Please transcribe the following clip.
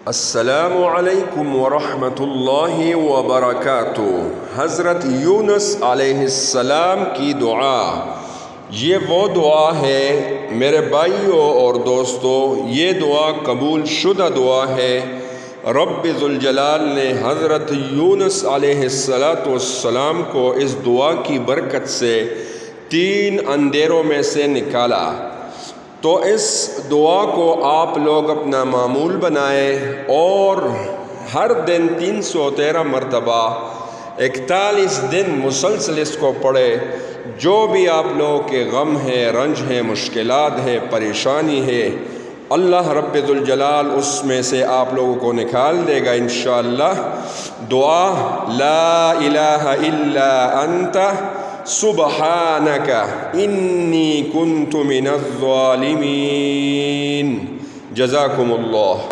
अस्सलामु अलैकुम वरहमतुल्लाहि वबरकातुहू। हज़रत यूनुस अलैहिस्सलाम की दुआ, ये वो दुआ है मेरे भाइयों और दोस्तों, ये दुआ कबूल शुदा दुआ है। रब्बि ज़ुल जलाल ने हज़रत यूनुस अलैहिस्सलाम को इस दुआ की बरकत से 3 अंधेरों में से निकाला। तो इस दुआ को आप लोग अपना मामूल बनाएं और हर दिन 313 मरतबा 41 दिन मुसलसल इसको पढ़े। जो भी आप लोगों के गम है, रंज है, मुश्किलात है, परेशानी है, अल्लाह रब्बुल जलाल उसमें से आप लोगों को निकाल देगा इंशाअल्लाह। दुआ ला इलाहा इल्ला अंता सुबहानका इन्नी कुन्तु मिनज़ ज़ालिमीन। जज़ाकुमुल्लाह।